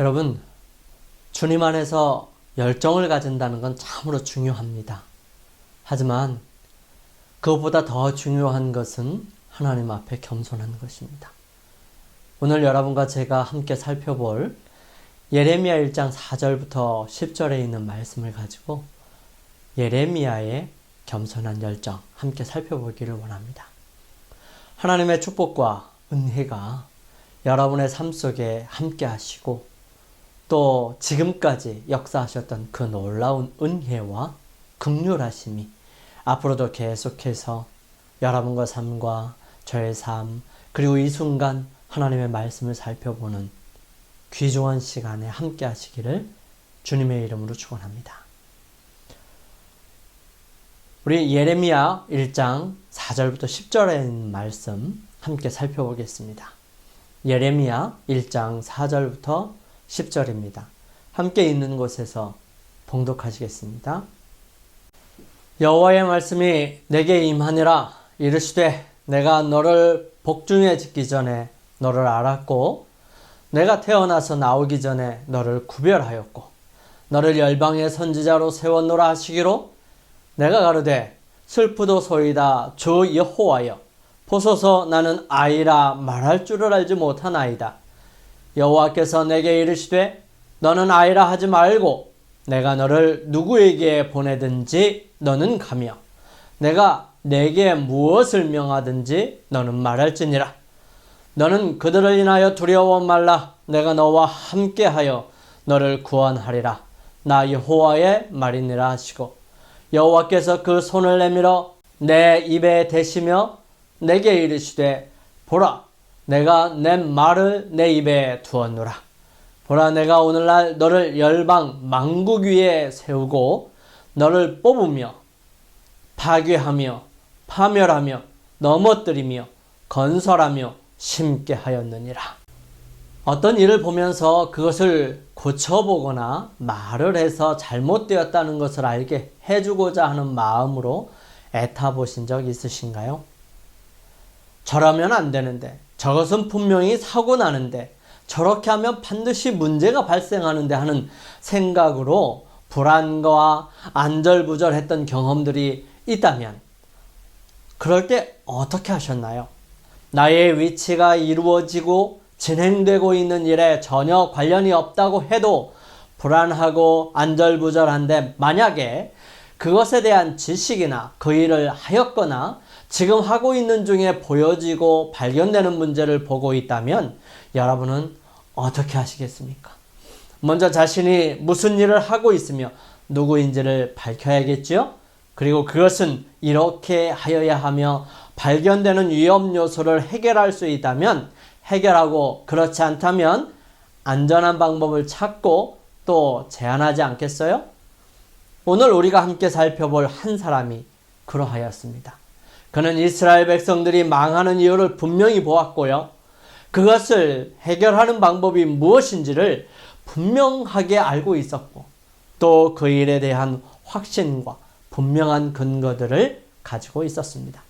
여러분, 주님 안에서 열정을 가진다는 건 참으로 중요합니다. 하지만 그것보다 더 중요한 것은 하나님 앞에 겸손한 것입니다. 오늘 여러분과 제가 함께 살펴볼 예레미야 1장 4절부터 10절에 있는 말씀을 가지고 예레미야의 겸손한 열정 함께 살펴보기를 원합니다. 하나님의 축복과 은혜가 여러분의 삶 속에 함께 하시고 또 지금까지 역사하셨던 그 놀라운 은혜와 긍휼하심이 앞으로도 계속해서 여러분과 삶과 저의 삶 그리고 이 순간 하나님의 말씀을 살펴보는 귀중한 시간에 함께 하시기를 주님의 이름으로 축원합니다. 우리 예레미야 1장 4절부터 10절에 있는 말씀 함께 살펴보겠습니다. 예레미야 1장 4절부터 10절입니다. 함께 있는 곳에서 봉독하시겠습니다. 여호와의 말씀이 내게 임하니라. 이르시되 내가 너를 복중에 짓기 전에 너를 알았고 내가 태어나서 나오기 전에 너를 구별하였고 너를 열방의 선지자로 세웠노라 하시기로 내가 가로되 슬프도소이다 주 여호와여 보소서 나는 아이라 말할 줄을 알지 못하나이다. 여호와께서 내게 이르시되 너는 아이라 하지 말고 내가 너를 누구에게 보내든지 너는 가며 내가 내게 무엇을 명하든지 너는 말할지니라. 너는 그들을 인하여 두려워 말라. 내가 너와 함께하여 너를 구원하리라. 나 여호와의 말이니라 하시고 여호와께서 그 손을 내밀어 내 입에 대시며 내게 이르시되 보라 내가 내 말을 내 입에 두었노라. 보라 내가 오늘날 너를 열방 만국 위에 세우고 너를 뽑으며 파괴하며 파멸하며 넘어뜨리며 건설하며 심게 하였느니라. 어떤 일을 보면서 그것을 고쳐보거나 말을 해서 잘못되었다는 것을 알게 해주고자 하는 마음으로 애타보신 적 있으신가요? 저라면 안 되는데 저것은 분명히 사고 나는데 저렇게 하면 반드시 문제가 발생하는데 하는 생각으로 불안과 안절부절했던 경험들이 있다면 그럴 때 어떻게 하셨나요? 나의 위치가 이루어지고 진행되고 있는 일에 전혀 관련이 없다고 해도 불안하고 안절부절한데 만약에 그것에 대한 지식이나 그 일을 하였거나 지금 하고 있는 중에 보여지고 발견되는 문제를 보고 있다면 여러분은 어떻게 하시겠습니까? 먼저 자신이 무슨 일을 하고 있으며 누구인지를 밝혀야겠죠? 그리고 그것은 이렇게 하여야 하며 발견되는 위험 요소를 해결할 수 있다면 해결하고 그렇지 않다면 안전한 방법을 찾고 또 제안하지 않겠어요? 오늘 우리가 함께 살펴볼 한 사람이 그러하였습니다. 그는 이스라엘 백성들이 망하는 이유를 분명히 보았고요. 그것을 해결하는 방법이 무엇인지를 분명하게 알고 있었고 또 그 일에 대한 확신과 분명한 근거들을 가지고 있었습니다.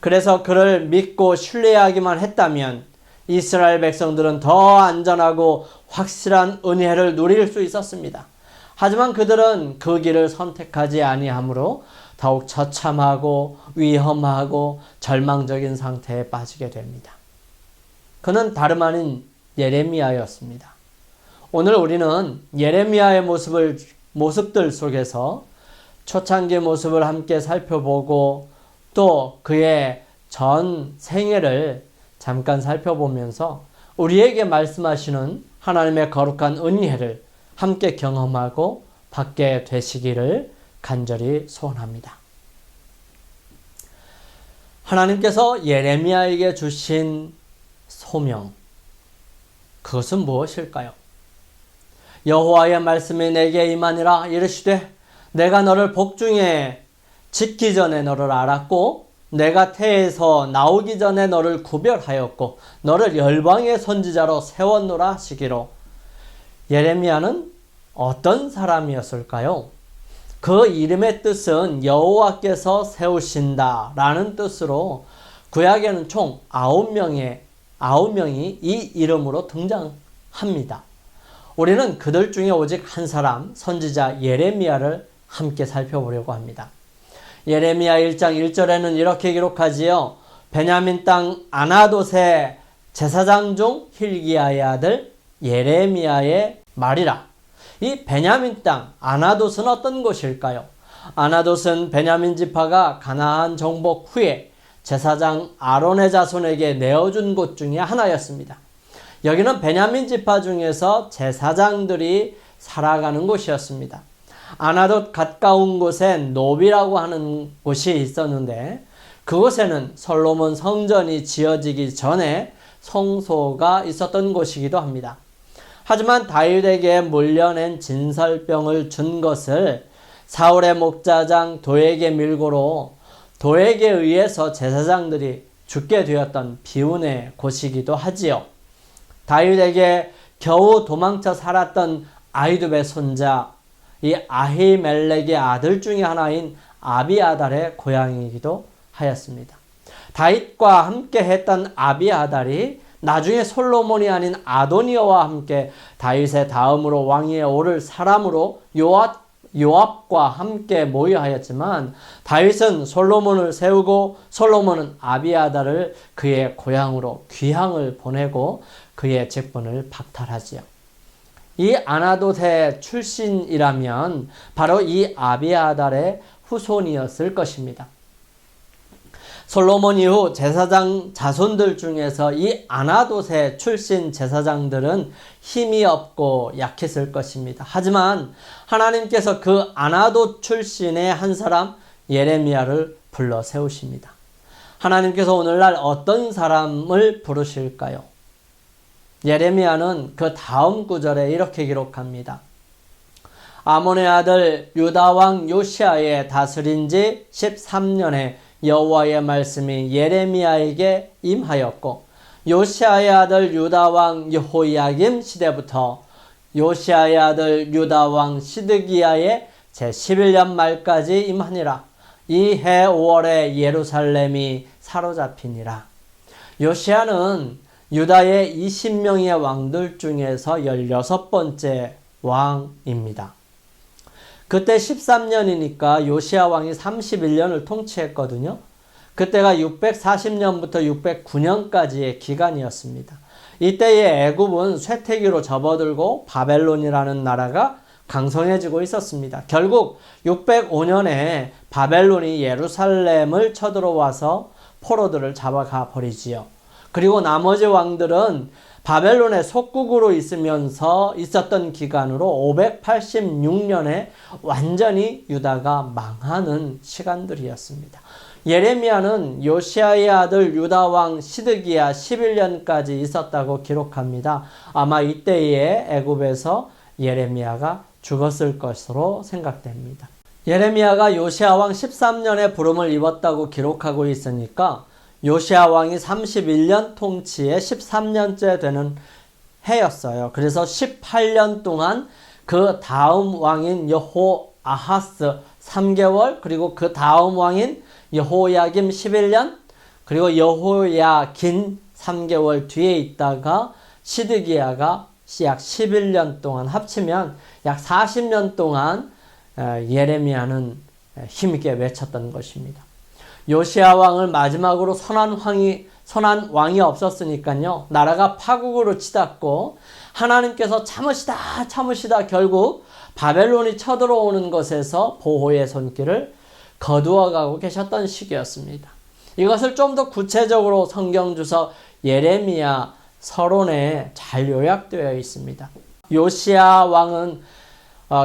그래서 그를 믿고 신뢰하기만 했다면 이스라엘 백성들은 더 안전하고 확실한 은혜를 누릴 수 있었습니다. 하지만 그들은 그 길을 선택하지 아니하므로 더욱 처참하고 위험하고 절망적인 상태에 빠지게 됩니다. 그는 다름 아닌 예레미야였습니다. 오늘 우리는 예레미야의 모습들 속에서 초창기 모습을 함께 살펴보고 또 그의 전 생애를 잠깐 살펴보면서 우리에게 말씀하시는 하나님의 거룩한 은혜를 함께 경험하고 받게 되시기를 간절히 소원합니다. 하나님께서 예레미야에게 주신 소명, 그것은 무엇일까요? 여호와의 말씀이 내게 임하니라. 이르시되 내가 너를 복중에 짓기 전에 너를 알았고 내가 태에서 나오기 전에 너를 구별하였고 너를 열방의 선지자로 세웠노라 하시기로. 예레미야는 어떤 사람이었을까요? 그 이름의 뜻은 여호와께서 세우신다 라는 뜻으로 구약에는 총 9명이 이 이름으로 등장합니다. 우리는 그들 중에 오직 한 사람, 선지자 예레미야를 함께 살펴보려고 합니다. 예레미야 1장 1절에는 이렇게 기록하지요. 베냐민 땅 아나돗의 제사장 중 힐기야의 아들 예레미야의 말이라. 이 베냐민 땅 아나돗은 어떤 곳일까요? 아나돗은 베냐민 지파가 가나안 정복 후에 제사장 아론의 자손에게 내어준 곳 중에 하나였습니다. 여기는 베냐민 지파 중에서 제사장들이 살아가는 곳이었습니다. 아나돗 가까운 곳에 노비라고 하는 곳이 있었는데 그곳에는 솔로몬 성전이 지어지기 전에 성소가 있었던 곳이기도 합니다. 하지만 다윗에게 물려낸 진설병을 준 것을 사울의 목자장 도에게 밀고로 도에게 의해서 제사장들이 죽게 되었던 비운의 곳이기도 하지요. 다윗에게 겨우 도망쳐 살았던 아히두베 손자 이 아히멜렉의 아들 중에 하나인 아비아달의 고향이기도 하였습니다. 다윗과 함께 했던 아비아달이 나중에 솔로몬이 아닌 아도니아와 함께 다윗의 다음으로 왕위에 오를 사람으로 요압과 함께 모여하였지만 다윗은 솔로몬을 세우고 솔로몬은 아비아달을 그의 고향으로 귀향을 보내고 그의 직분을 박탈하지요. 이 아나돗의 출신이라면 바로 이 아비아달의 후손이었을 것입니다. 솔로몬 이후 제사장 자손들 중에서 이 아나돗의 출신 제사장들은 힘이 없고 약했을 것입니다. 하지만 하나님께서 그 아나돗 출신의 한 사람 예레미야를 불러 세우십니다. 하나님께서 오늘날 어떤 사람을 부르실까요? 예레미야는 그 다음 구절에 이렇게 기록합니다. 아몬의 아들 유다왕 요시아의 다스린 지 13년에 여호와의 말씀이 예레미야에게 임하였고 요시아의 아들 유다왕 여호야김 시대부터 요시아의 아들 유다왕 시드기야의 제11년 말까지 임하니라. 이 해 5월에 예루살렘이 사로잡히니라. 요시아는 유다의 20명의 왕들 중에서 16번째 왕입니다. 그때 13년이니까 요시아 왕이 31년을 통치했거든요. 그때가 640년부터 609년까지의 기간이었습니다. 이때의 애굽은 쇠퇴기로 접어들고 바벨론이라는 나라가 강성해지고 있었습니다. 결국 605년에 바벨론이 예루살렘을 쳐들어와서 포로들을 잡아가 버리지요. 그리고 나머지 왕들은 바벨론의 속국으로 있으면서 있었던 기간으로 586년에 완전히 유다가 망하는 시간들이었습니다. 예레미야는 요시아의 아들 유다왕 시드기야 11년까지 있었다고 기록합니다. 아마 이때에 애굽에서 예레미야가 죽었을 것으로 생각됩니다. 예레미야가 요시아 왕 13년에 부름을 입었다고 기록하고 있으니까 요시아 왕이 31년 통치에 13년째 되는 해였어요. 그래서 18년 동안 그 다음 왕인 여호아하스 3개월, 그리고 그 다음 왕인 여호야김 11년, 그리고 여호야긴 3개월 뒤에 있다가 시드기야가 약 11년 동안 합치면 약 40년 동안 예레미야는 힘있게 외쳤던 것입니다. 요시아 왕을 마지막으로 선한 왕이 없었으니까요. 나라가 파국으로 치닫고 하나님께서 참으시다 결국 바벨론이 쳐들어오는 것에서 보호의 손길을 거두어가고 계셨던 시기였습니다. 이것을 좀 더 구체적으로 성경주석 예레미야 서론에 잘 요약되어 있습니다. 요시아 왕은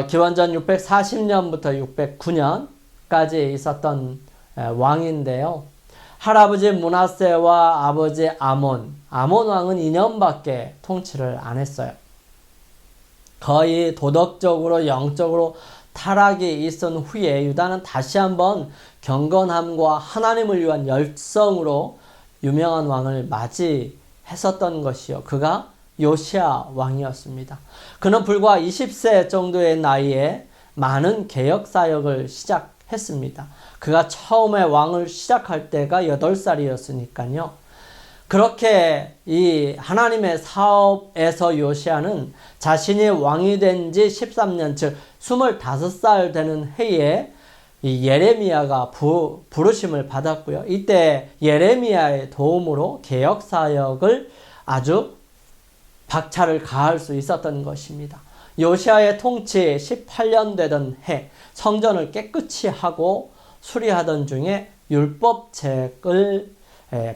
기원전 640년부터 609년까지 있었던 왕인데요. 할아버지 므낫세와 아버지 아몬 왕은 2년밖에 통치를 안 했어요. 거의 도덕적으로 영적으로 타락이 있은 후에 유다는 다시 한번 경건함과 하나님을 위한 열성으로 유명한 왕을 맞이했었던 것이요. 그가 요시아 왕이었습니다. 그는 불과 20세 정도의 나이에 많은 개혁 사역을 시작했습니다. 그가 처음에 왕을 시작할 때가 8살이었으니까요. 그렇게 이 하나님의 사업에서 요시야는 자신이 왕이 된 지 13년, 즉 25살 되는 해에 이 예레미야가 부르심을 받았고요. 이때 예레미야의 도움으로 개혁 사역을 아주 박차를 가할 수 있었던 것입니다. 요시야의 통치 18년 되던 해, 성전을 깨끗이 하고 수리하던 중에 율법책을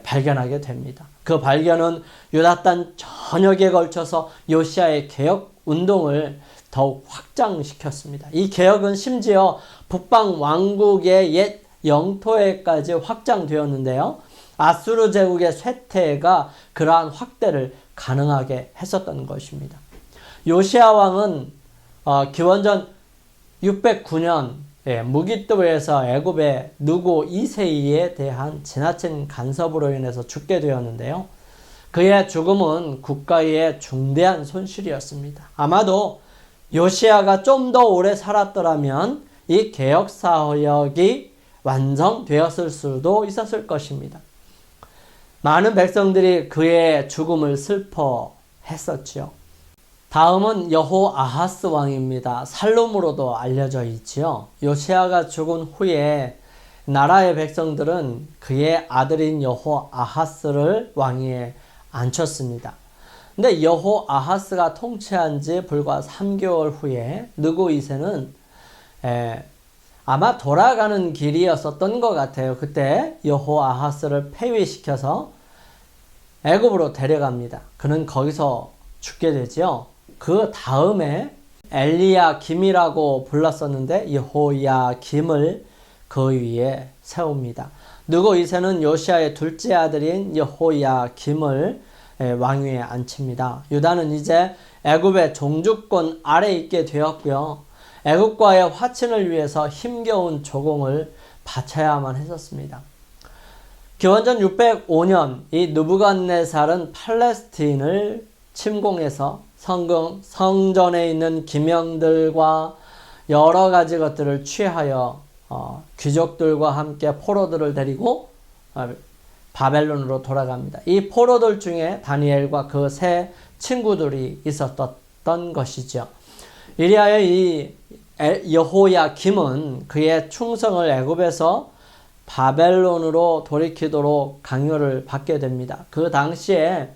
발견하게 됩니다. 그 발견은 유다 땅 전역에 걸쳐서 요시야의 개혁 운동을 더욱 확장시켰습니다. 이 개혁은 심지어 북방 왕국의 옛 영토에까지 확장되었는데요. 아수르 제국의 쇠퇴가 그러한 확대를 가능하게 했었던 것입니다. 요시야 왕은 기원전 609년 무기또에서 애굽의 느고 2세에 대한 지나친 간섭으로 인해서 죽게 되었는데요. 그의 죽음은 국가의 중대한 손실이었습니다. 아마도 요시야가 좀 더 오래 살았더라면 이 개혁 사역이 완성되었을 수도 있었을 것입니다. 많은 백성들이 그의 죽음을 슬퍼했었지요. 다음은 여호아하스 왕입니다. 살롬으로도 알려져 있지요. 요시야가 죽은 후에 나라의 백성들은 그의 아들인 여호아하스를 왕위에 앉혔습니다. 근데 여호아하스가 통치한 지 불과 3개월 후에 느고 2세는 아마 돌아가는 길이었었던 것 같아요. 그때 여호아하스를 폐위시켜서 애굽으로 데려갑니다. 그는 거기서 죽게 되죠. 그 다음에 엘리야김이라고 불렀었는데 여호야김을 그 위에 세웁니다. 느고 2세는 요시야의 둘째 아들인 여호야김을 왕위에 앉힙니다. 유다는 이제 애굽의 종주권 아래 있게 되었고요. 애굽과의 화친을 위해서 힘겨운 조공을 바쳐야만 했었습니다. 기원전 605년 이 느부갓네살은 팔레스틴을 침공해서 성전에 있는 기명들과 여러 가지 것들을 취하여 귀족들과 함께 포로들을 데리고 바벨론으로 돌아갑니다. 이 포로들 중에 다니엘과 그 세 친구들이 있었던 것이죠. 이리하여 이 여호야김은 그의 충성을 애굽에서 바벨론으로 돌이키도록 강요를 받게 됩니다. 그 당시에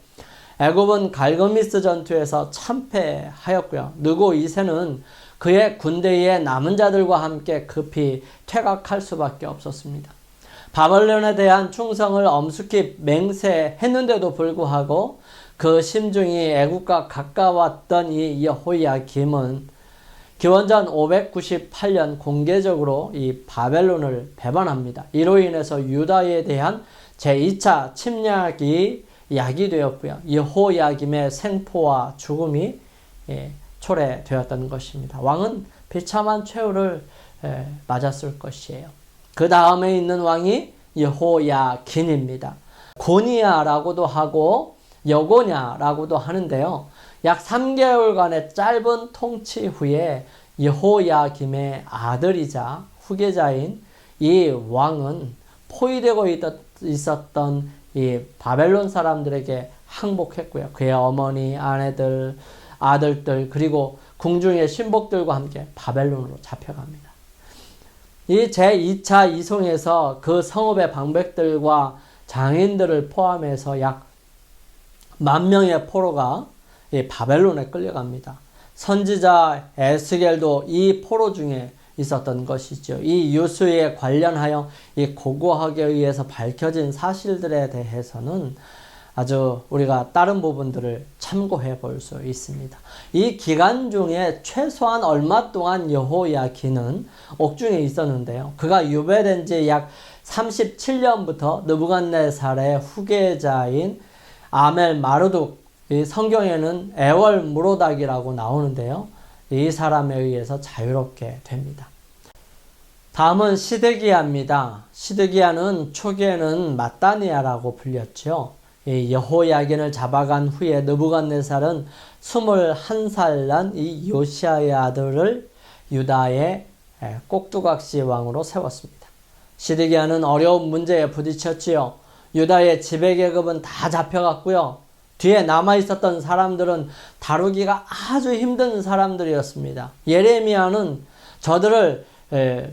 애굽은 갈그미스 전투에서 참패하였고요. 느고 2세는 그의 군대의 남은 자들과 함께 급히 퇴각할 수밖에 없었습니다. 바벨론에 대한 충성을 엄숙히 맹세했는데도 불구하고 그 심중이 애굽과 가까웠던 이 여호야김은 기원전 598년 공개적으로 이 바벨론을 배반합니다. 이로 인해서 유다에 대한 제2차 침략이 야기되었고요. 여호야김의 생포와 죽음이 초래되었던 것입니다. 왕은 비참한 최후를 맞았을 것이에요. 그 다음에 있는 왕이 여호야긴입니다. 고니야라고도 하고 여고냐라고도 하는데요. 약 3개월간의 짧은 통치 후에 여호야김의 아들이자 후계자인 이 왕은 포위되고 있었던 이 바벨론 사람들에게 항복했고요. 그의 어머니, 아내들, 아들들 그리고 궁중의 신복들과 함께 바벨론으로 잡혀갑니다. 이 제2차 이송에서 그 성읍의 방백들과 장인들을 포함해서 약 10,000명의 포로가 이 바벨론에 끌려갑니다. 선지자 에스겔도 이 포로 중에 있었던 것이죠. 이 유수에 관련하여 이 고고학에 의해서 밝혀진 사실들에 대해서는 아주 우리가 다른 부분들을 참고해 볼 수 있습니다. 이 기간 중에 최소한 얼마 동안 여호야긴은 옥중에 있었는데요. 그가 유배된 지 약 37년부터 느부갓네살의 후계자인 아멜 마르둑, 이 성경에는 에월 무로닥이라고 나오는데요. 이 사람에 의해서 자유롭게 됩니다. 다음은 시드기야입니다. 시드기야는 초기에는 마따니아라고 불렸죠. 이 여호야긴을 잡아간 후에 느부갓네살은 21살 난 이 요시야의 아들을 유다의 꼭두각시 왕으로 세웠습니다. 시드기야는 어려운 문제에 부딪혔지요. 유다의 지배계급은 다 잡혀갔고요. 뒤에 남아있었던 사람들은 다루기가 아주 힘든 사람들이었습니다. 예레미야는 저들을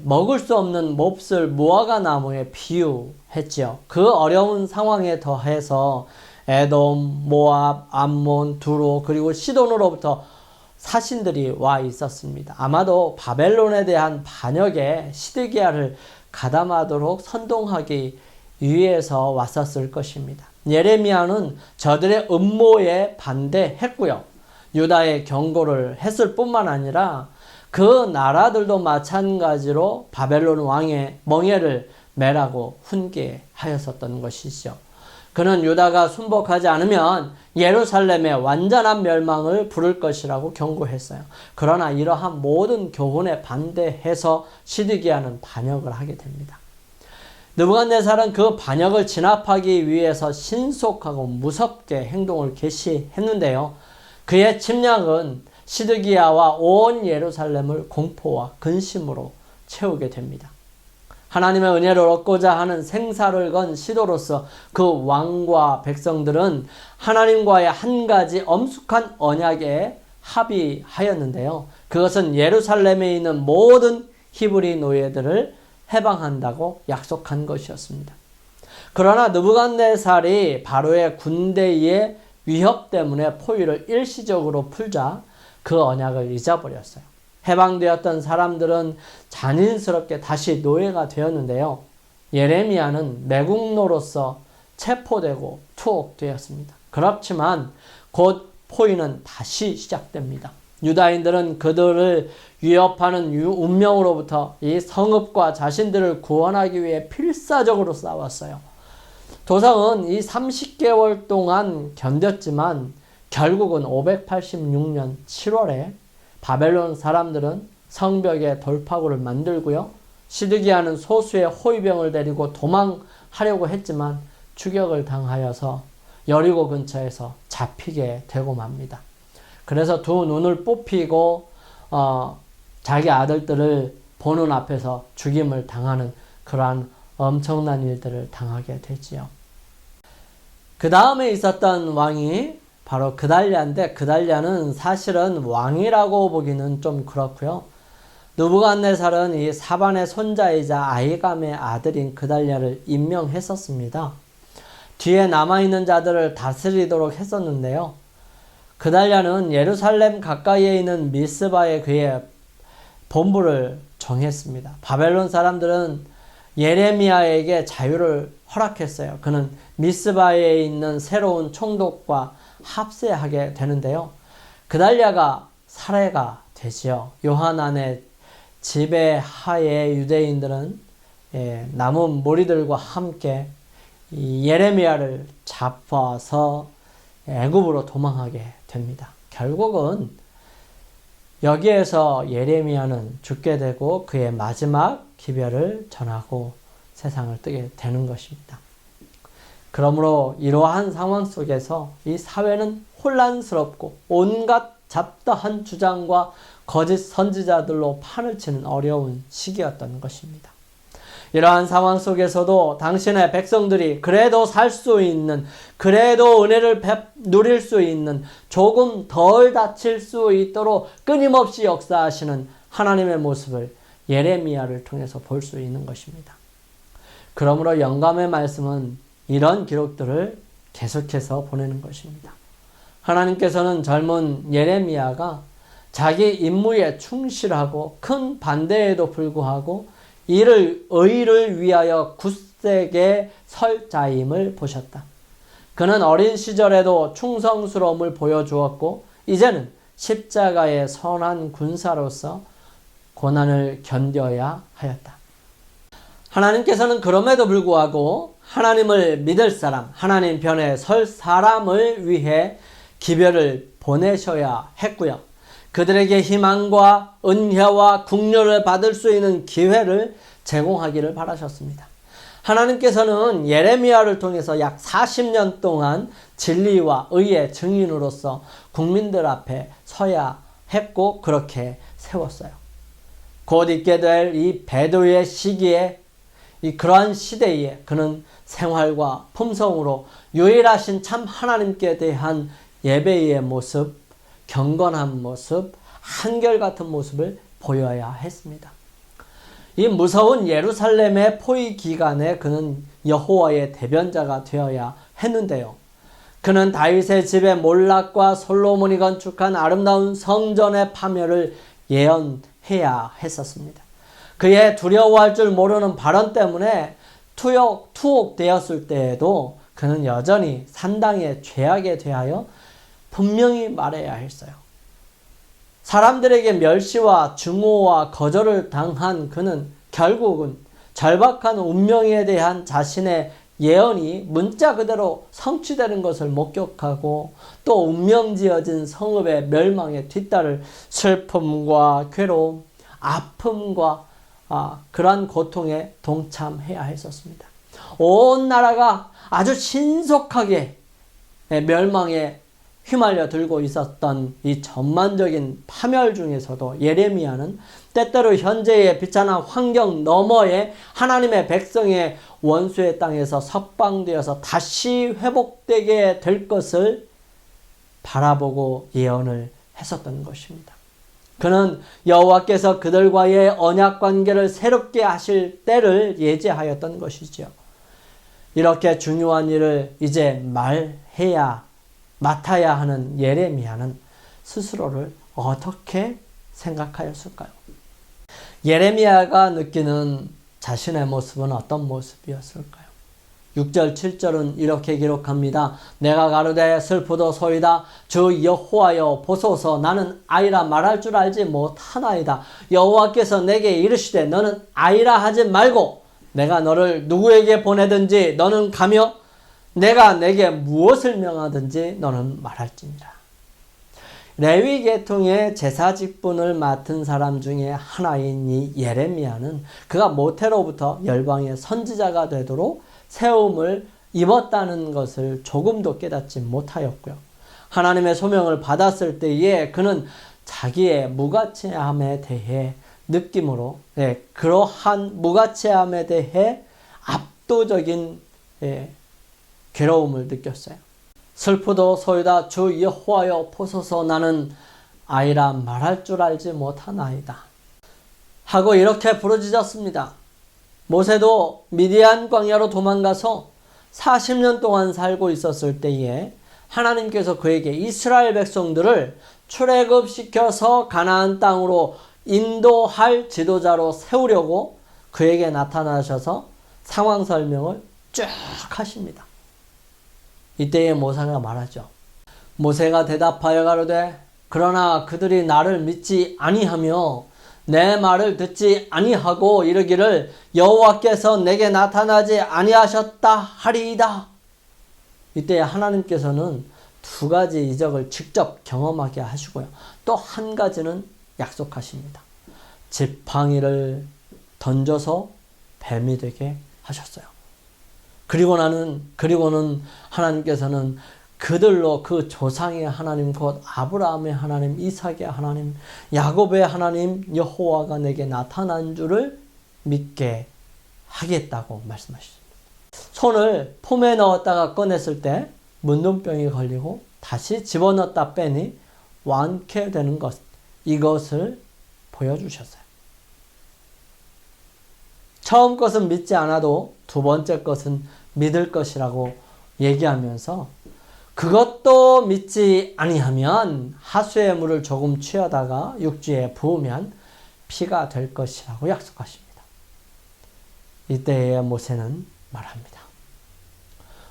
먹을 수 없는 몹쓸 무화과 나무에 비유했지요. 그 어려운 상황에 더해서 에돔, 모압, 암몬, 두로 그리고 시돈으로부터 사신들이 와 있었습니다. 아마도 바벨론에 대한 반역에 시드기야를 가담하도록 선동하기 위해서 왔었을 것입니다. 예레미야는 저들의 음모에 반대했고요. 유다의 경고를 했을 뿐만 아니라 그 나라들도 마찬가지로 바벨론 왕의 멍에를 매라고 훈계하였었던 것이죠. 그는 유다가 순복하지 않으면 예루살렘의 완전한 멸망을 부를 것이라고 경고했어요. 그러나 이러한 모든 교훈에 반대해서 시드기야는 반역을 하게 됩니다. 느부갓네살은 그 반역을 진압하기 위해서 신속하고 무섭게 행동을 개시했는데요. 그의 침략은 시드기야와 온 예루살렘을 공포와 근심으로 채우게 됩니다. 하나님의 은혜를 얻고자 하는 생사를 건 시도로서 그 왕과 백성들은 하나님과의 한 가지 엄숙한 언약에 합의하였는데요. 그것은 예루살렘에 있는 모든 히브리 노예들을 해방한다고 약속한 것이었습니다. 그러나 느부갓네살이 바로의 군대의 위협 때문에 포위를 일시적으로 풀자 그 언약을 잊어버렸어요. 해방되었던 사람들은 잔인스럽게 다시 노예가 되었는데요. 예레미야는 매국노로서 체포되고 투옥되었습니다. 그렇지만 곧 포위는 다시 시작됩니다. 유다인들은 그들을 위협하는 운명으로부터 이 성읍과 자신들을 구원하기 위해 필사적으로 싸웠어요. 도성은 이 30개월 동안 견뎠지만 결국은 586년 7월에 바벨론 사람들은 성벽에 돌파구를 만들고요. 시드기야는 소수의 호위병을 데리고 도망하려고 했지만 추격을 당하여서 여리고 근처에서 잡히게 되고 맙니다. 그래서 두 눈을 뽑히고 자기 아들들을 보는 앞에서 죽임을 당하는 그러한 엄청난 일들을 당하게 되지요. 그 다음에 있었던 왕이 바로 그달랴인데 그달랴는 사실은 왕이라고 보기는 좀 그렇고요. 느부갓네살은 이 사반의 손자이자 아히감의 아들인 그달랴를 임명했었습니다. 뒤에 남아있는 자들을 다스리도록 했었는데요. 그달랴는 예루살렘 가까이에 있는 미스바에 그의 본부를 정했습니다. 바벨론 사람들은 예레미야에게 자유를 허락했어요. 그는 미스바에 있는 새로운 총독과 합세하게 되는데요. 그달랴가 살해가 되지요. 요하난의 지배하에 유대인들은 남은 무리들과 함께 예레미야를 잡아서 애굽으로 도망하게 됩니다. 결국은 여기에서 예레미야는 죽게 되고 그의 마지막 기별을 전하고 세상을 뜨게 되는 것입니다. 그러므로 이러한 상황 속에서 이 사회는 혼란스럽고 온갖 잡다한 주장과 거짓 선지자들로 판을 치는 어려운 시기였던 것입니다. 이러한 상황 속에서도 당신의 백성들이 그래도 살 수 있는, 그래도 은혜를 누릴 수 있는, 조금 덜 다칠 수 있도록 끊임없이 역사하시는 하나님의 모습을 예레미야를 통해서 볼 수 있는 것입니다. 그러므로 영감의 말씀은 이런 기록들을 계속해서 보내는 것입니다. 하나님께서는 젊은 예레미야가 자기 임무에 충실하고 큰 반대에도 불구하고 의를 위하여 굳세게 설 자임을 보셨다. 그는 어린 시절에도 충성스러움을 보여주었고 이제는 십자가의 선한 군사로서 고난을 견뎌야 하였다. 하나님께서는 그럼에도 불구하고 하나님을 믿을 사람, 하나님 편에 설 사람을 위해 기별을 보내셔야 했고요. 그들에게 희망과 은혜와 국료를 받을 수 있는 기회를 제공하기를 바라셨습니다. 하나님께서는 예레미야를 통해서 약 40년 동안 진리와 의의 증인으로서 국민들 앞에 서야 했고 그렇게 세웠어요. 곧 있게 될 이 배도의 시기에 그러한 시대에 그는 생활과 품성으로 유일하신 참 하나님께 대한 예배의 모습, 경건한 모습, 한결같은 모습을 보여야 했습니다. 이 무서운 예루살렘의 포위 기간에 그는 여호와의 대변자가 되어야 했는데요. 그는 다윗의 집의 몰락과 솔로몬이 건축한 아름다운 성전의 파멸을 예언해야 했었습니다. 그의 두려워할 줄 모르는 발언 때문에 투옥되었을 때에도 그는 여전히 산당의 죄악에 대하여 분명히 말해야 했어요. 사람들에게 멸시와 증오와 거절을 당한 그는 결국은 절박한 운명에 대한 자신의 예언이 문자 그대로 성취되는 것을 목격하고 또 운명지어진 성읍의 멸망에 뒤따를 슬픔과 괴로움, 아픔과 그러한 고통에 동참해야 했었습니다. 온 나라가 아주 신속하게 멸망에 휘말려 들고 있었던 이 전반적인 파멸 중에서도 예레미야는 때때로 현재의 비참한 환경 너머에 하나님의 백성의 원수의 땅에서 석방되어서 다시 회복되게 될 것을 바라보고 예언을 했었던 것입니다. 그는 여호와께서 그들과의 언약 관계를 새롭게 하실 때를 예지하였던 것이죠. 이렇게 중요한 일을 이제 맡아야 하는 예레미야는 스스로를 어떻게 생각하였을까요? 예레미야가 느끼는 자신의 모습은 어떤 모습이었을까요? 6절 7절은 이렇게 기록합니다. 내가 가로되 슬프도소이다. 주 여호와여 보소서. 나는 아이라 말할 줄 알지 못하나이다. 여호와께서 내게 이르시되 너는 아이라 하지 말고 내가 너를 누구에게 보내든지 너는 가며 내가 내게 무엇을 명하든지 너는 말할지니라. 레위 계통의 제사 직분을 맡은 사람 중에 하나인 이 예레미야는 그가 모태로부터 열방의 선지자가 되도록 세움을 입었다는 것을 조금도 깨닫지 못하였고요. 하나님의 소명을 받았을 때에 그는 자기의 무가치함에 대해 느낌으로 그러한 무가치함에 대해 압도적인 괴로움을 느꼈어요. 슬프도소이다. 주 여호와여 보소서. 나는 아이라 말할 줄 알지 못하나이다 하고 이렇게 부르짖었습니다. 모세도 미디안 광야로 도망가서 40년 동안 살고 있었을 때에 하나님께서 그에게 이스라엘 백성들을 출애굽시켜서 가나안 땅으로 인도할 지도자로 세우려고 그에게 나타나셔서 상황 설명을 쭉 하십니다. 이때에 모세가 말하죠. 모세가 대답하여 가로되 그러나 그들이 나를 믿지 아니하며 내 말을 듣지 아니하고 이르기를 여호와께서 내게 나타나지 아니하셨다 하리이다. 이때 하나님께서는 두 가지 이적을 직접 경험하게 하시고요. 또 한 가지는 약속하십니다. 지팡이를 던져서 뱀이 되게 하셨어요. 그리고는 하나님께서는 그들로 그 조상의 하나님 곧 아브라함의 하나님, 이삭의 하나님, 야곱의 하나님 여호와가 내게 나타난 줄을 믿게 하겠다고 말씀하셨습니다. 손을 폼에 넣었다가 꺼냈을 때 문둥병이 걸리고 다시 집어넣었다 빼니 완쾌되는 것, 이것을 보여주셨어요. 처음 것은 믿지 않아도 두 번째 것은 믿을 것이라고 얘기하면서 그것도 믿지 아니하면 하수의 물을 조금 취하다가 육지에 부으면 피가 될 것이라고 약속하십니다. 이때에 모세는 말합니다.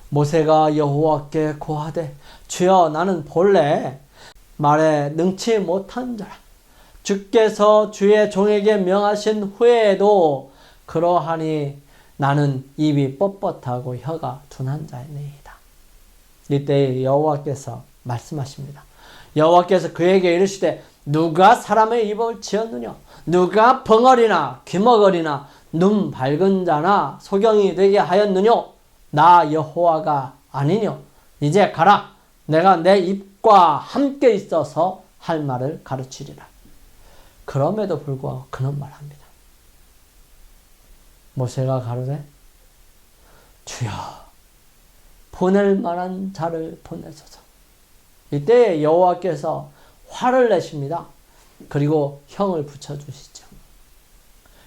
모세가 여호와께 고하되 주여 나는 본래 말에 능치 못한 자라. 주께서 주의 종에게 명하신 후에도 그러하니 나는 입이 뻣뻣하고 혀가 둔한 자이니이다. 이때 여호와께서 말씀하십니다. 여호와께서 그에게 이르시되 누가 사람의 입을 지었느냐? 누가 벙어리나 귀머거리나 눈 밝은 자나 소경이 되게 하였느냐? 나 여호와가 아니뇨. 이제 가라. 내가 내 입과 함께 있어서 할 말을 가르치리라. 그럼에도 불구하고 그는 말합니다. 모세가 가로되 주여 보낼 만한 자를 보내소서. 이때 여호와께서 화를 내십니다. 그리고 형을 붙여주시죠.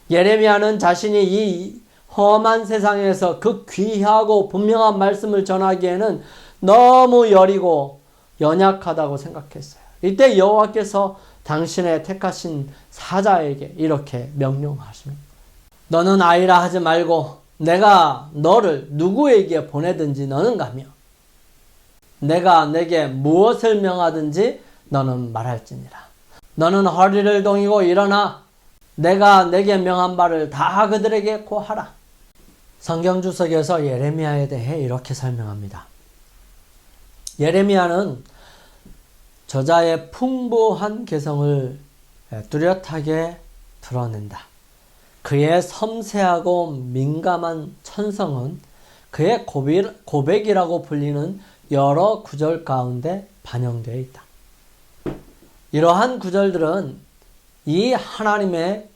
예레미야는 자신이 이 험한 세상에서 그 귀하고 분명한 말씀을 전하기에는 너무 여리고 연약하다고 생각했어요. 이때 여호와께서 당신의 택하신 사자에게 이렇게 명령하십니다. 너는 아이라 하지 말고 내가 너를 누구에게 보내든지 너는 가며 내가 내게 무엇을 명하든지 너는 말할지니라. 너는 허리를 동이고 일어나 내가 내게 명한 바를 다 그들에게 고하라. 성경주석에서 예레미야에 대해 이렇게 설명합니다. 예레미야는 저자의 풍부한 개성을 뚜렷하게 드러낸다. 그의 섬세하고 민감한 천성은 그의 고백이라고 불리는 여러 구절 가운데 반영되어 있다. 이러한 구절들은 이 하나님의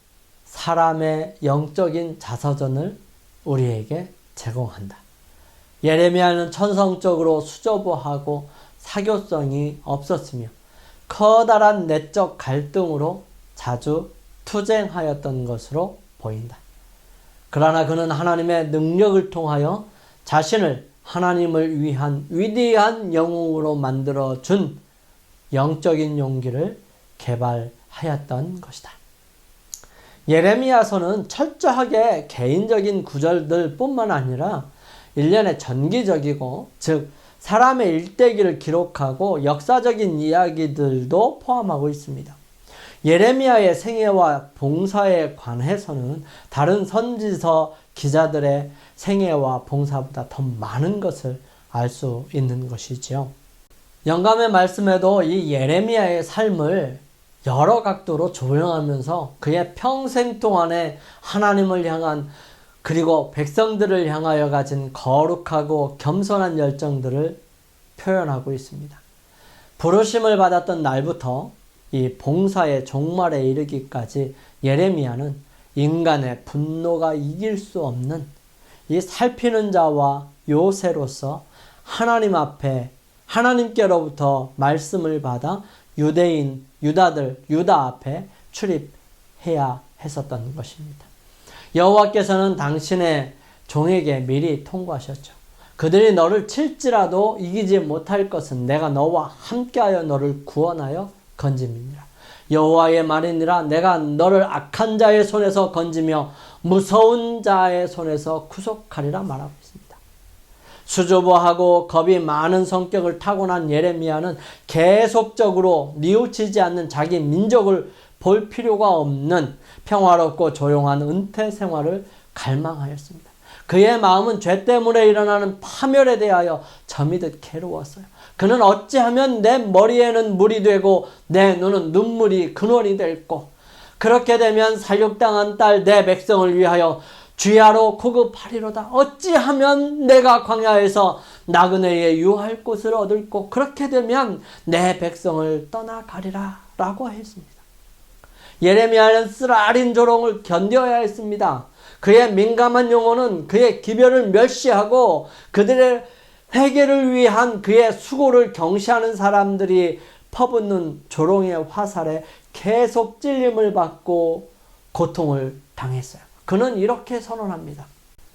사람의 영적인 자서전을 우리에게 제공한다. 예레미야는 천성적으로 수저보하고 사교성이 없었으며 커다란 내적 갈등으로 자주 투쟁하였던 것으로 보인다. 그러나 그는 하나님의 능력을 통하여 자신을 하나님을 위한 위대한 영웅으로 만들어준 영적인 용기를 개발하였던 것이다. 예레미야서는 철저하게 개인적인 구절들 뿐만 아니라 일련의 전기적이고 즉 사람의 일대기를 기록하고 역사적인 이야기들도 포함하고 있습니다. 예레미야의 생애와 봉사에 관해서는 다른 선지서 기자들의 생애와 봉사보다 더 많은 것을 알 수 있는 것이지요. 영감의 말씀에도 이 예레미야의 삶을 여러 각도로 조명하면서 그의 평생 동안에 하나님을 향한 그리고 백성들을 향하여 가진 거룩하고 겸손한 열정들을 표현하고 있습니다. 부르심을 받았던 날부터 이 봉사의 종말에 이르기까지 예레미야는 인간의 분노가 이길 수 없는 이 살피는 자와 요새로서 하나님 앞에 하나님께로부터 말씀을 받아 유다 앞에 출입해야 했었던 것입니다. 여호와께서는 당신의 종에게 미리 통고하셨죠. 그들이 너를 칠지라도 이기지 못할 것은 내가 너와 함께하여 너를 구원하여 건짐이니라. 여호와의 말이니라. 내가 너를 악한 자의 손에서 건지며 무서운 자의 손에서 구속하리라 말하고 있습니다. 수줍어하고 겁이 많은 성격을 타고난 예레미야는 계속적으로 뉘우치지 않는 자기 민족을 볼 필요가 없는 평화롭고 조용한 은퇴 생활을 갈망하였습니다. 그의 마음은 죄 때문에 일어나는 파멸에 대하여 점이듯 괴로웠어요. 그는 어찌하면 내 머리에는 물이 되고 내 눈은 눈물이 근원이 될꼬. 그렇게 되면 살육당한 딸 내 백성을 위하여 주야로 구급하리로다. 어찌하면 내가 광야에서 나그네의 유할 곳을 얻을꼬. 그렇게 되면 내 백성을 떠나가리라 라고 했습니다. 예레미야는 쓰라린 조롱을 견뎌야 했습니다. 그의 민감한 용어는 그의 기별을 멸시하고 그들의 회개를 위한 그의 수고를 경시하는 사람들이 퍼붓는 조롱의 화살에 계속 찔림을 받고 고통을 당했어요. 그는 이렇게 선언합니다.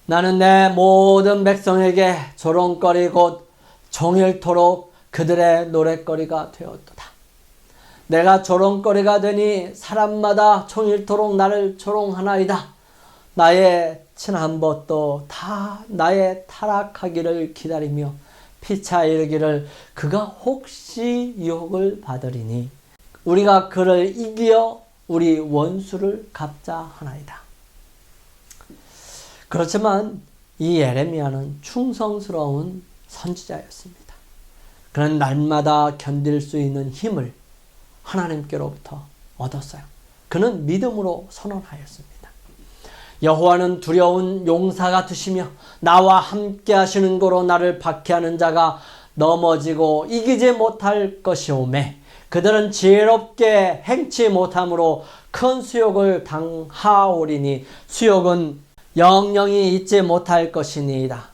나는 내 모든 백성에게 조롱거리 곧 종일토록 그들의 노랫거리가 되었도다. 내가 조롱거리가 되니 사람마다 종일토록 나를 조롱하나이다. 나의 친한 벗도 다 나의 타락하기를 기다리며 피차 이르기를 그가 혹시 유혹을 받으리니 우리가 그를 이기어 우리 원수를 갚자 하나이다. 그렇지만 이 예레미야는 충성스러운 선지자였습니다. 그는 날마다 견딜 수 있는 힘을 하나님께로부터 얻었어요. 그는 믿음으로 선언하였습니다. 여호와는 두려운 용사 같으시며 나와 함께 하시는 거로 나를 박해하는 자가 넘어지고 이기지 못할 것이오매 그들은 지혜롭게 행치 못함으로 큰 수욕을 당하오리니 수욕은 영영이 잊지 못할 것이니이다.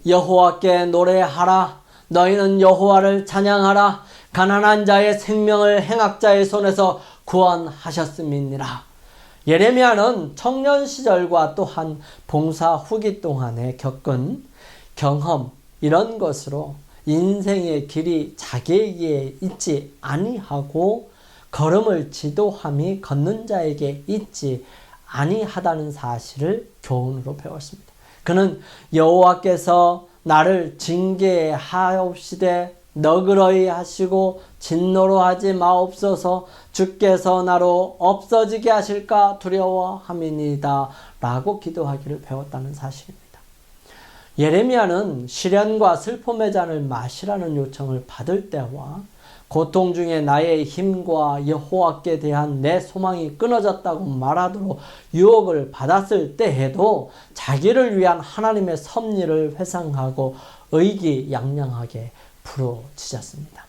여호와께 노래하라. 너희는 여호와를 찬양하라. 가난한 자의 생명을 행악자의 손에서 구원하셨음이니라. 예레미야는 청년 시절과 또한 봉사 후기 동안에 겪은 경험, 이런 것으로 인생의 길이 자기에게 있지 아니하고 걸음을 지도함이 걷는 자에게 있지 아니하다는 사실을 교훈으로 배웠습니다. 그는 여호와께서 나를 징계하옵시되 너그러이 하시고 진노로 하지 마옵소서. 주께서 나로 없어지게 하실까 두려워함이니이다 라고 기도하기를 배웠다는 사실입니다. 예레미야는 시련과 슬픔의 잔을 마시라는 요청을 받을 때와 고통 중에 나의 힘과 여호와께 대한 내 소망이 끊어졌다고 말하도록 유혹을 받았을 때에도 자기를 위한 하나님의 섭리를 회상하고 의기양양하게 부르짖었습니다.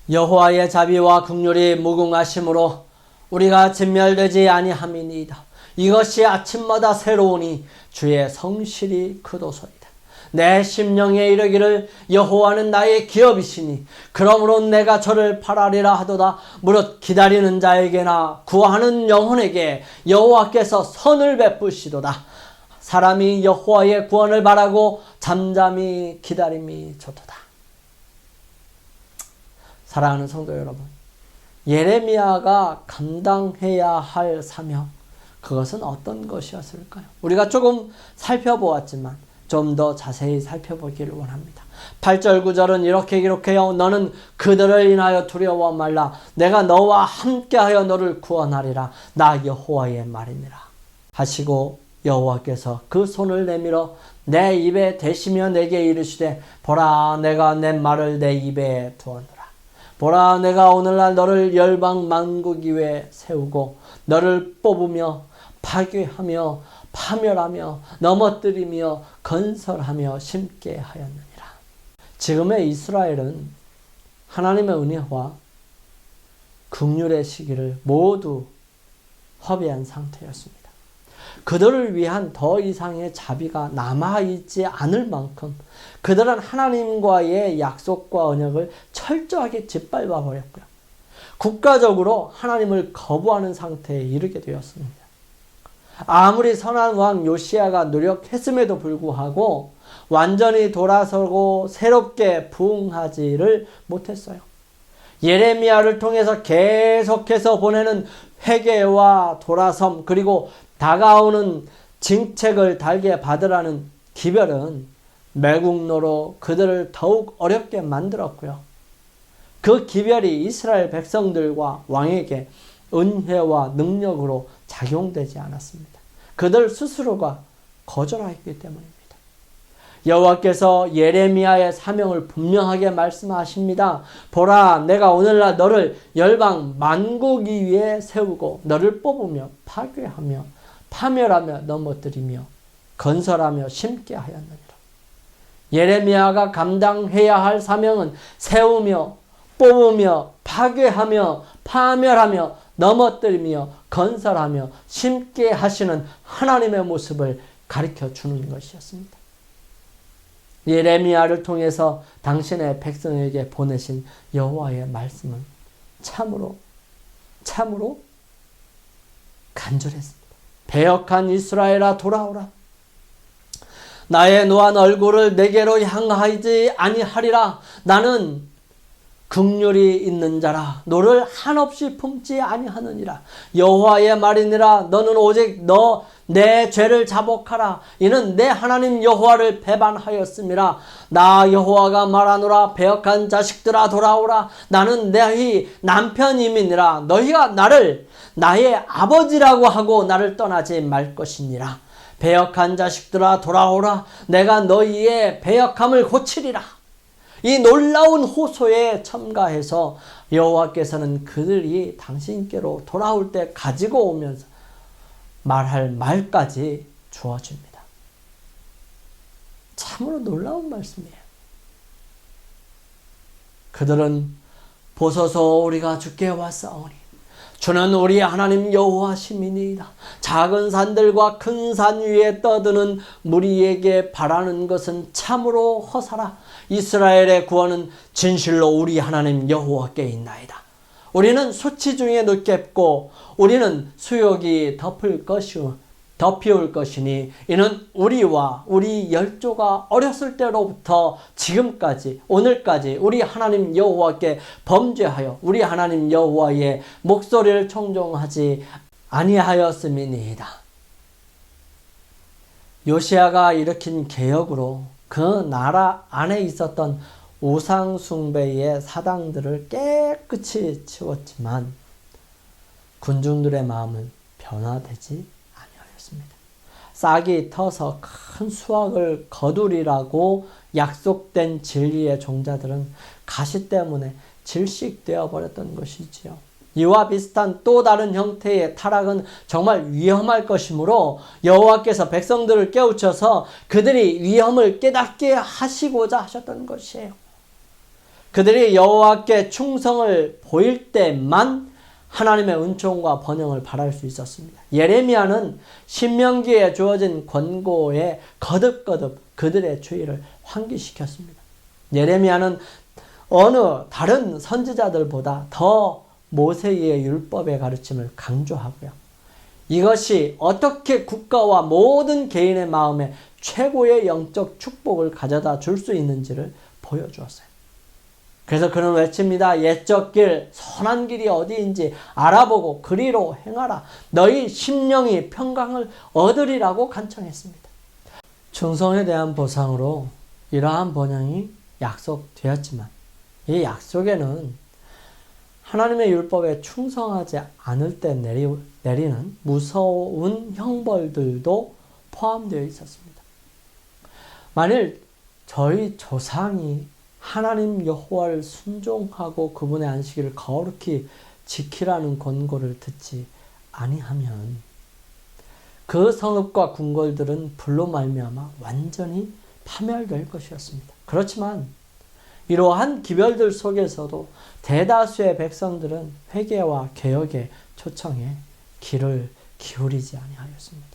여호와의 자비와 긍휼이 무궁하심으로 우리가 진멸되지 아니함이니이다. 이것이 아침마다 새로우니 주의 성실이 크도소이다. 내 심령에 이르기를 여호와는 나의 기업이시니 그러므로 내가 저를 바라리라 하도다. 무릇 기다리는 자에게나 구하는 영혼에게 여호와께서 선을 베푸시도다. 사람이 여호와의 구원을 바라고 잠잠히 기다림이 좋도다. 사랑하는 성도 여러분, 예레미야가 감당해야 할 사명, 그것은 어떤 것이었을까요? 우리가 조금 살펴보았지만 좀 더 자세히 살펴보기를 원합니다. 8절 9절은 이렇게 기록해요. 너는 그들을 인하여 두려워 말라. 내가 너와 함께하여 너를 구원하리라. 나 여호와의 말이니라 하시고 여호와께서 그 손을 내밀어 내 입에 대시며 내게 이르시되 보라 내가 내 말을 내 입에 두었노라. 보라 내가 오늘날 너를 열방 만국 위에 세우고 너를 뽑으며 파괴하며 파멸하며 넘어뜨리며 건설하며 심게 하였느니라. 지금의 이스라엘은 하나님의 은혜와 긍휼의 시기를 모두 허비한 상태였습니다. 그들을 위한 더 이상의 자비가 남아있지 않을 만큼 그들은 하나님과의 약속과 언약을 철저하게 짓밟아 버렸고요. 국가적으로 하나님을 거부하는 상태에 이르게 되었습니다. 아무리 선한 왕 요시야가 노력했음에도 불구하고 완전히 돌아서고 새롭게 부흥하지를 못했어요. 예레미야를 통해서 계속해서 보내는 회개와 돌아섬 그리고 다가오는 징책을 달게 받으라는 기별은 매국노로 그들을 더욱 어렵게 만들었고요. 그 기별이 이스라엘 백성들과 왕에게 은혜와 능력으로 작용되지 않았습니다. 그들 스스로가 거절하였기 때문입니다. 여호와께서 예레미야의 사명을 분명하게 말씀하십니다. 보라 내가 오늘날 너를 열방 만국 위에 세우고 너를 뽑으며 파괴하며 파멸하며 넘어뜨리며 건설하며 심게 하였느니라. 예레미야가 감당해야 할 사명은 세우며 뽑으며 파괴하며 파멸하며 넘어뜨리며 건설하며 심게 하시는 하나님의 모습을 가르쳐 주는 것이었습니다. 예레미야를 통해서 당신의 백성에게 보내신 여호와의 말씀은 참으로 간절했습니다. 배역한 이스라엘아 돌아오라. 나의 노한 얼굴을 내게로 향하지 아니하리라. 나는 긍휼이 있는 자라 너를 한없이 품지 아니하느니라. 여호와의 말이니라. 너는 오직 내 죄를 자복하라. 이는 내 하나님 여호와를 배반하였음이라. 나 여호와가 말하노라. 배역한 자식들아 돌아오라. 나는 너희 남편임이니라. 너희가 나를 나의 아버지라고 하고 나를 떠나지 말 것이니라. 배역한 자식들아 돌아오라. 내가 너희의 배역함을 고치리라. 이 놀라운 호소에 첨가해서 여호와께서는 그들이 당신께로 돌아올 때 가지고 오면서 말할 말까지 주어줍니다. 참으로 놀라운 말씀이에요. 그들은 보소서 우리가 주께 왔사오니 주는 우리 하나님 여호와심이니이다. 작은 산들과 큰 산 위에 떠드는 무리에게 바라는 것은 참으로 허사라. 이스라엘의 구원은 진실로 우리 하나님 여호와께 있나이다. 우리는 수치 중에 늦겠고 우리는 수욕이 덮이올 것이니 이는 우리와 우리 열조가 어렸을 때로부터 지금까지 오늘까지 우리 하나님 여호와께 범죄하여 우리 하나님 여호와의 목소리를 청종하지 아니하였음이니이다. 요시야가 일으킨 개혁으로 그 나라 안에 있었던 우상 숭배의 사당들을 깨끗이 치웠지만 군중들의 마음은 변화되지 아니하였습니다. 싹이 터서 큰 수확을 거두리라고 약속된 진리의 종자들은 가시 때문에 질식되어 버렸던 것이지요. 이와 비슷한 또 다른 형태의 타락은 정말 위험할 것이므로 여호와께서 백성들을 깨우쳐서 그들이 위험을 깨닫게 하시고자 하셨던 것이에요. 그들이 여호와께 충성을 보일 때만 하나님의 은총과 번영을 바랄 수 있었습니다. 예레미야는 신명기에 주어진 권고에 거듭거듭 그들의 주의를 환기시켰습니다. 예레미야는 어느 다른 선지자들보다 더 모세의 율법의 가르침을 강조하고요. 이것이 어떻게 국가와 모든 개인의 마음에 최고의 영적 축복을 가져다 줄 수 있는지를 보여주었어요. 그래서 그는 외칩니다. 옛적 길, 선한 길이 어디인지 알아보고 그리로 행하라. 너희 심령이 평강을 얻으리라고 간청했습니다. 충성에 대한 보상으로 이러한 번영이 약속되었지만 이 약속에는 하나님의 율법에 충성하지 않을 때 내리는 무서운 형벌들도 포함되어 있었습니다. 만일 저희 조상이 하나님 여호와를 순종하고 그분의 안식일을 거룩히 지키라는 권고를 듣지 아니하면 그 성읍과 궁궐들은 불로 말미암아 완전히 파멸될 것이었습니다. 그렇지만 이러한 기별들 속에서도 대다수의 백성들은 회개와 개혁의 초청에 귀를 기울이지 아니하였습니다.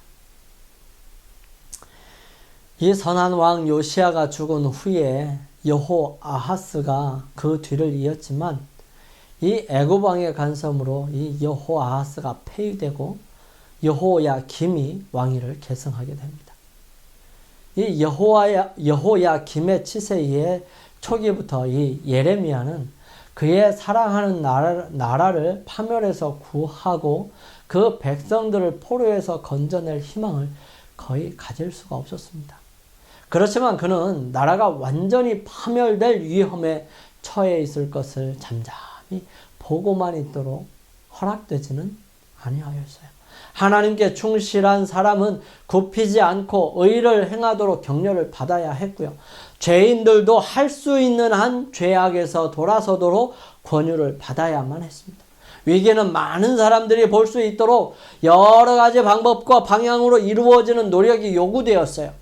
이 선한 왕 요시야가 죽은 후에 여호아하스가 그 뒤를 이었지만 이 애굽 왕의 간섭으로 이 여호아하스가 폐위되고 여호야김이 왕위를 계승하게 됩니다. 이 여호야김의 치세의 초기부터 이 예레미야는 그의 사랑하는 나라를 파멸해서 구하고 그 백성들을 포로에서 건져낼 희망을 거의 가질 수가 없었습니다. 그렇지만 그는 나라가 완전히 파멸될 위험에 처해 있을 것을 잠잠히 보고만 있도록 허락되지는 아니하였어요. 하나님께 충실한 사람은 굽히지 않고 의를 행하도록 격려를 받아야 했고요. 죄인들도 할 수 있는 한 죄악에서 돌아서도록 권유를 받아야만 했습니다. 위기는 많은 사람들이 볼 수 있도록 여러 가지 방법과 방향으로 이루어지는 노력이 요구되었어요.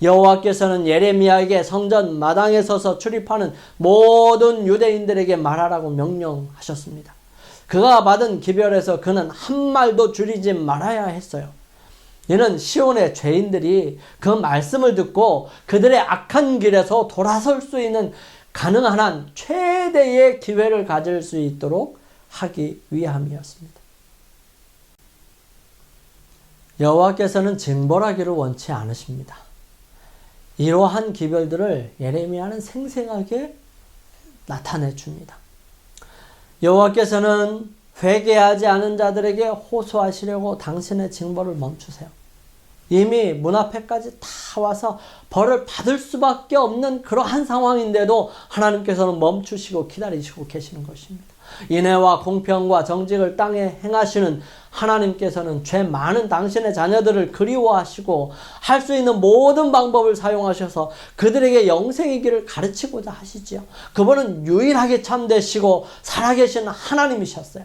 여호와께서는 예레미야에게 성전 마당에 서서 출입하는 모든 유대인들에게 말하라고 명령하셨습니다. 그가 받은 기별에서 그는 한 말도 줄이지 말아야 했어요. 이는 시온의 죄인들이 그 말씀을 듣고 그들의 악한 길에서 돌아설 수 있는 가능한 한 최대의 기회를 가질 수 있도록 하기 위함이었습니다. 여호와께서는 징벌하기를 원치 않으십니다. 이러한 기별들을 예레미야는 생생하게 나타내 줍니다. 여호와께서는 회개하지 않은 자들에게 호소하시려고 당신의 징벌을 멈추세요. 이미 문 앞에까지 다 와서 벌을 받을 수밖에 없는 그러한 상황인데도 하나님께서는 멈추시고 기다리시고 계시는 것입니다. 인애와 공평과 정직을 땅에 행하시는 하나님께서는 죄 많은 당신의 자녀들을 그리워하시고 할 수 있는 모든 방법을 사용하셔서 그들에게 영생의 길을 가르치고자 하시지요. 그분은 유일하게 참되시고 살아계신 하나님이셨어요.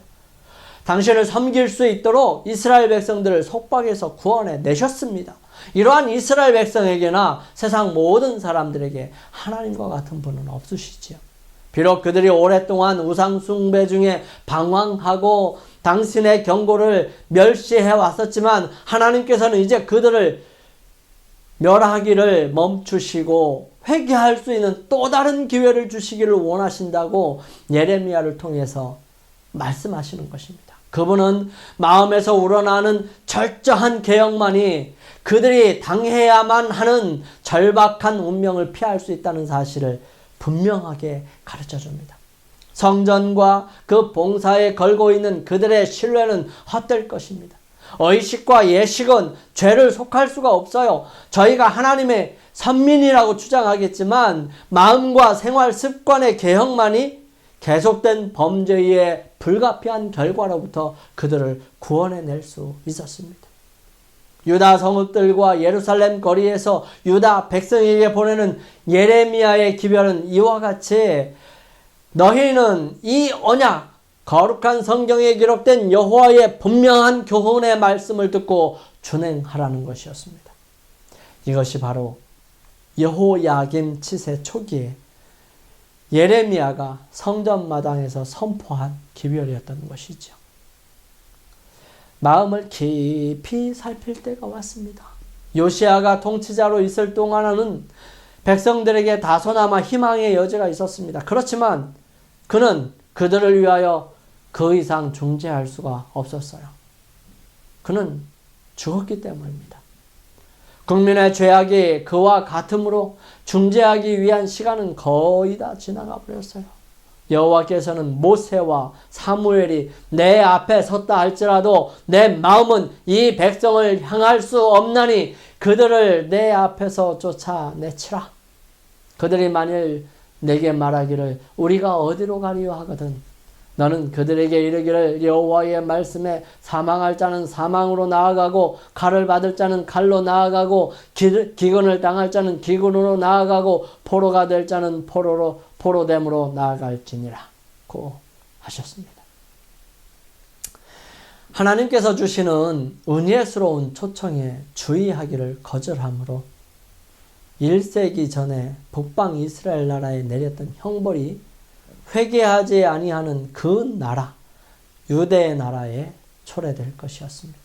당신을 섬길 수 있도록 이스라엘 백성들을 속박에서 구원해 내셨습니다. 이러한 이스라엘 백성에게나 세상 모든 사람들에게 하나님과 같은 분은 없으시지요. 비록 그들이 오랫동안 우상 숭배 중에 방황하고 당신의 경고를 멸시해 왔었지만 하나님께서는 이제 그들을 멸하기를 멈추시고 회개할 수 있는 또 다른 기회를 주시기를 원하신다고 예레미야를 통해서 말씀하시는 것입니다. 그분은 마음에서 우러나는 절저한 개혁만이 그들이 당해야만 하는 절박한 운명을 피할 수 있다는 사실을 분명하게 가르쳐 줍니다. 성전과 그 봉사에 걸고 있는 그들의 신뢰는 헛될 것입니다. 의식과 예식은 죄를 속할 수가 없어요. 저희가 하나님의 선민이라고 주장하겠지만 마음과 생활 습관의 개혁만이 계속된 범죄의 불가피한 결과로부터 그들을 구원해낼 수 있었습니다. 유다 성읍들과 예루살렘 거리에서 유다 백성에게 보내는 예레미야의 기별은 이와 같이 너희는 이 언약, 거룩한 성경에 기록된 여호와의 분명한 교훈의 말씀을 듣고 준행하라는 것이었습니다. 이것이 바로 여호야김 치세 초기에 예레미야가 성전 마당에서 선포한 기별이었던 것이죠. 마음을 깊이 살필 때가 왔습니다. 요시야가 통치자로 있을 동안에는 백성들에게 다소나마 희망의 여지가 있었습니다. 그렇지만 그는 그들을 위하여 그 이상 중재할 수가 없었어요. 그는 죽었기 때문입니다. 국민의 죄악이 그와 같으므로 중재하기 위한 시간은 거의 다 지나가 버렸어요. 여호와께서는 모세와 사무엘이 내 앞에 섰다 할지라도 내 마음은 이 백성을 향할 수 없나니 그들을 내 앞에서 쫓아내치라. 그들이 만일 내게 말하기를 우리가 어디로 가리요 하거든 너는 그들에게 이르기를 여호와의 말씀에 사망할 자는 사망으로 나아가고 칼을 받을 자는 칼로 나아가고 기근을 당할 자는 기근으로 나아가고 포로가 될 자는 포로됨으로 나아갈지니라고 하셨습니다. 하나님께서 주시는 은혜스러운 초청에 주의하기를 거절함으로 1세기 전에 북방 이스라엘 나라에 내렸던 형벌이 회개하지 아니하는 그 나라, 유대의 나라에 초래될 것이었습니다.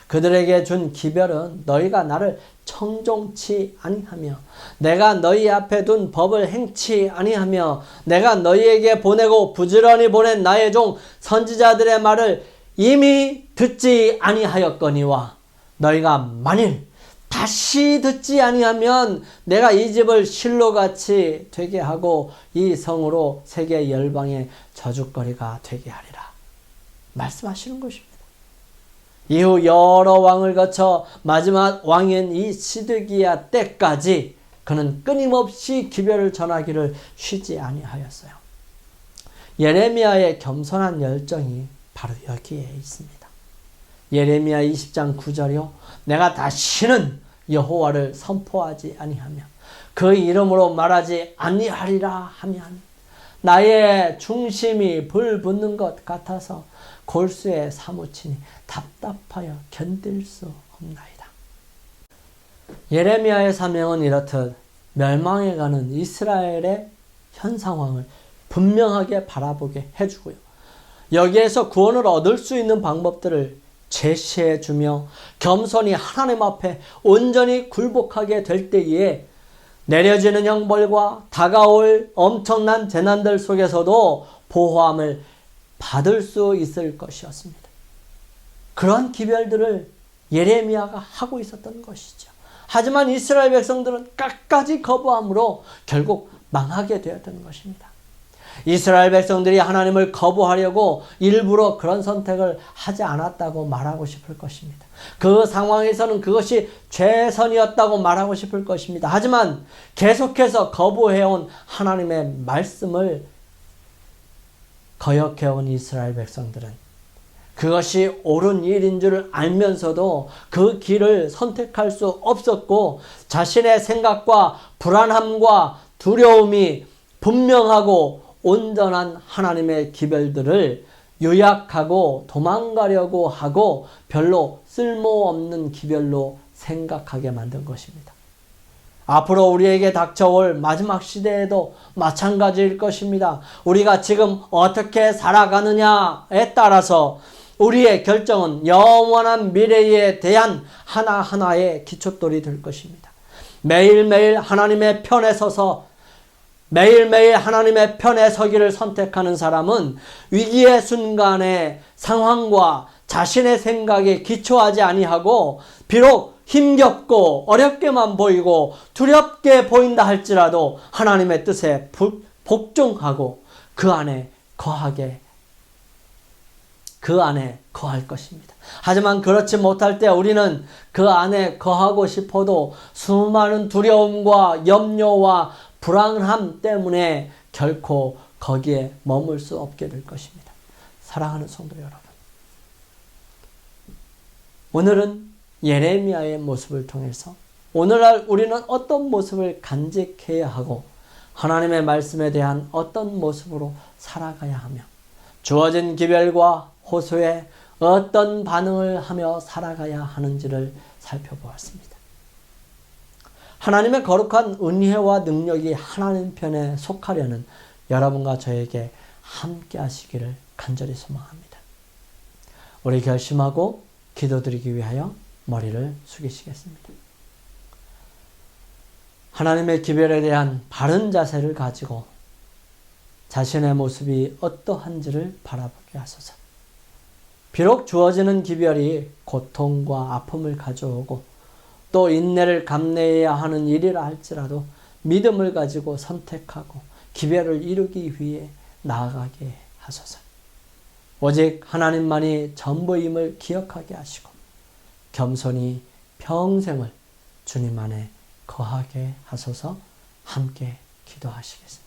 그들에게 준 기별은 너희가 나를 청종치 아니하며 내가 너희 앞에 둔 법을 행치 아니하며 내가 너희에게 보내고 부지런히 보낸 나의 종 선지자들의 말을 이미 듣지 아니하였거니와 너희가 만일 다시 듣지 아니하면 내가 이 집을 실로같이 되게 하고 이 성으로 세계 열방의 저주거리가 되게 하리라 말씀하시는 것입니다. 이후 여러 왕을 거쳐 마지막 왕인 이 시드기야 때까지 그는 끊임없이 기별을 전하기를 쉬지 아니하였어요. 예레미야의 겸손한 열정이 바로 여기에 있습니다. 예레미야 20장 9절이요 내가 다시는 여호와를 선포하지 아니하며 그 이름으로 말하지 아니하리라 하면 나의 중심이 불붙는 것 같아서 골수에 사무치니 답답하여 견딜 수 없나이다. 예레미야의 사명은 이렇듯 멸망해가는 이스라엘의 현 상황을 분명하게 바라보게 해주고요. 여기에서 구원을 얻을 수 있는 방법들을 제시해 주며 겸손히 하나님 앞에 온전히 굴복하게 될 때에 내려지는 형벌과 다가올 엄청난 재난들 속에서도 보호함을 받을 수 있을 것이었습니다. 그런 기별들을 예레미야가 하고 있었던 것이죠. 하지만 이스라엘 백성들은 끝까지 거부함으로 결국 망하게 되었던 것입니다. 이스라엘 백성들이 하나님을 거부하려고 일부러 그런 선택을 하지 않았다고 말하고 싶을 것입니다. 그 상황에서는 그것이 최선이었다고 말하고 싶을 것입니다. 하지만 계속해서 거부해온 하나님의 말씀을 거역해온 이스라엘 백성들은 그것이 옳은 일인 줄 알면서도 그 길을 선택할 수 없었고 자신의 생각과 불안함과 두려움이 분명하고 온전한 하나님의 기별들을 요약하고 도망가려고 하고 별로 쓸모없는 기별로 생각하게 만든 것입니다. 앞으로 우리에게 닥쳐올 마지막 시대에도 마찬가지일 것입니다. 우리가 지금 어떻게 살아가느냐에 따라서 우리의 결정은 영원한 미래에 대한 하나하나의 기초돌이 될 것입니다. 매일매일 하나님의 편에 서서 매일매일 하나님의 편에 서기를 선택하는 사람은 위기의 순간에 상황과 자신의 생각에 기초하지 아니하고 비록 힘겹고 어렵게만 보이고 두렵게 보인다 할지라도 하나님의 뜻에 복종하고 그 안에 거할 것입니다. 하지만 그렇지 못할 때 우리는 그 안에 거하고 싶어도 수많은 두려움과 염려와 불안함 때문에 결코 거기에 머물 수 없게 될 것입니다. 사랑하는 성도 여러분, 오늘은 예레미야의 모습을 통해서 오늘날 우리는 어떤 모습을 간직해야 하고 하나님의 말씀에 대한 어떤 모습으로 살아가야 하며 주어진 기별과 호소에 어떤 반응을 하며 살아가야 하는지를 살펴보았습니다. 하나님의 거룩한 은혜와 능력이 하나님 편에 속하려는 여러분과 저에게 함께 하시기를 간절히 소망합니다. 우리 결심하고 기도드리기 위하여 머리를 숙이시겠습니다. 하나님의 기별에 대한 바른 자세를 가지고 자신의 모습이 어떠한지를 바라보게 하소서. 비록 주어지는 기별이 고통과 아픔을 가져오고 또 인내를 감내해야 하는 일이라 할지라도 믿음을 가지고 선택하고 기별을 이루기 위해 나아가게 하소서. 오직 하나님만이 전부임을 기억하게 하시고 겸손히 평생을 주님 안에 거하게 하소서. 함께 기도하시겠습니다.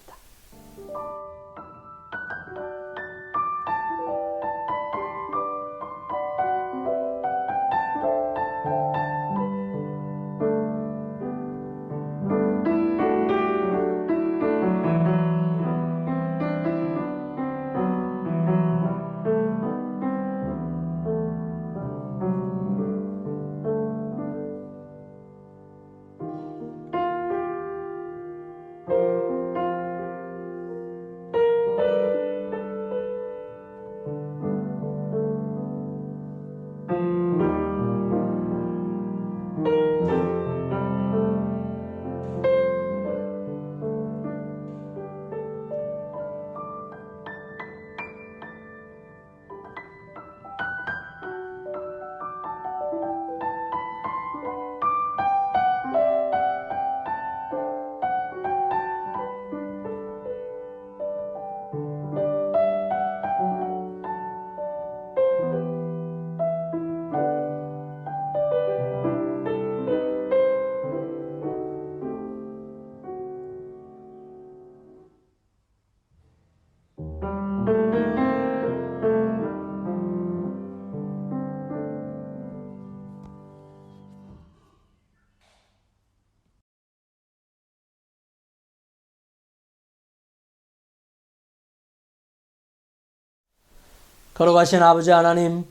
거룩하신 아버지 하나님,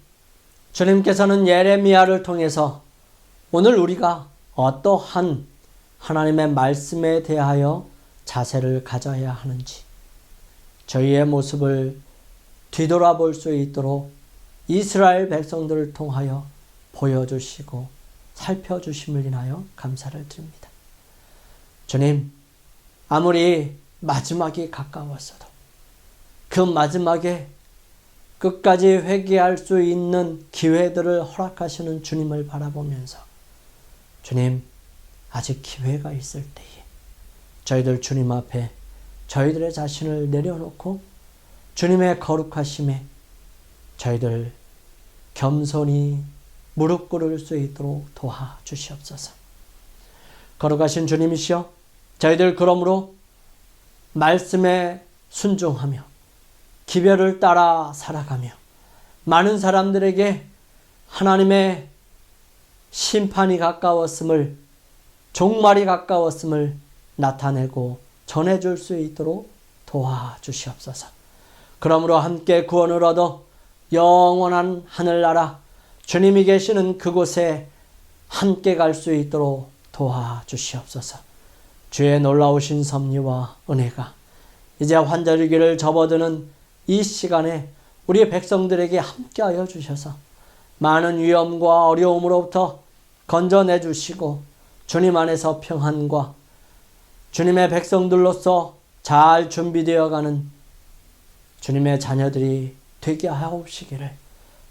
주님께서는 예레미야를 통해서 오늘 우리가 어떠한 하나님의 말씀에 대하여 자세를 가져야 하는지 저희의 모습을 뒤돌아볼 수 있도록 이스라엘 백성들을 통하여 보여주시고 살펴주심을 인하여 감사를 드립니다. 주님, 아무리 마지막이 가까웠어도 그 마지막에 끝까지 회개할 수 있는 기회들을 허락하시는 주님을 바라보면서 주님, 아직 기회가 있을 때에 저희들 주님 앞에 저희들의 자신을 내려놓고 주님의 거룩하심에 저희들 겸손히 무릎 꿇을 수 있도록 도와주시옵소서. 거룩하신 주님이시여, 저희들 그러므로 말씀에 순종하며 기별을 따라 살아가며 많은 사람들에게 하나님의 심판이 가까웠음을, 종말이 가까웠음을 나타내고 전해줄 수 있도록 도와주시옵소서. 그러므로 함께 구원을 얻어 영원한 하늘나라 주님이 계시는 그곳에 함께 갈 수 있도록 도와주시옵소서. 주의 놀라우신 섭리와 은혜가 이제 환절기를 접어드는 이 시간에 우리 백성들에게 함께하여 주셔서 많은 위험과 어려움으로부터 건져내 주시고 주님 안에서 평안과 주님의 백성들로서 잘 준비되어가는 주님의 자녀들이 되게 하옵시기를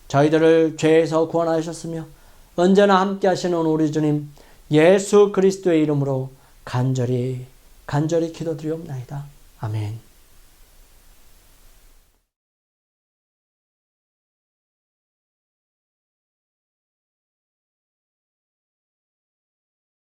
저희들을 죄에서 구원하셨으며 언제나 함께 하시는 우리 주님 예수 그리스도의 이름으로 간절히 기도드리옵나이다. 아멘.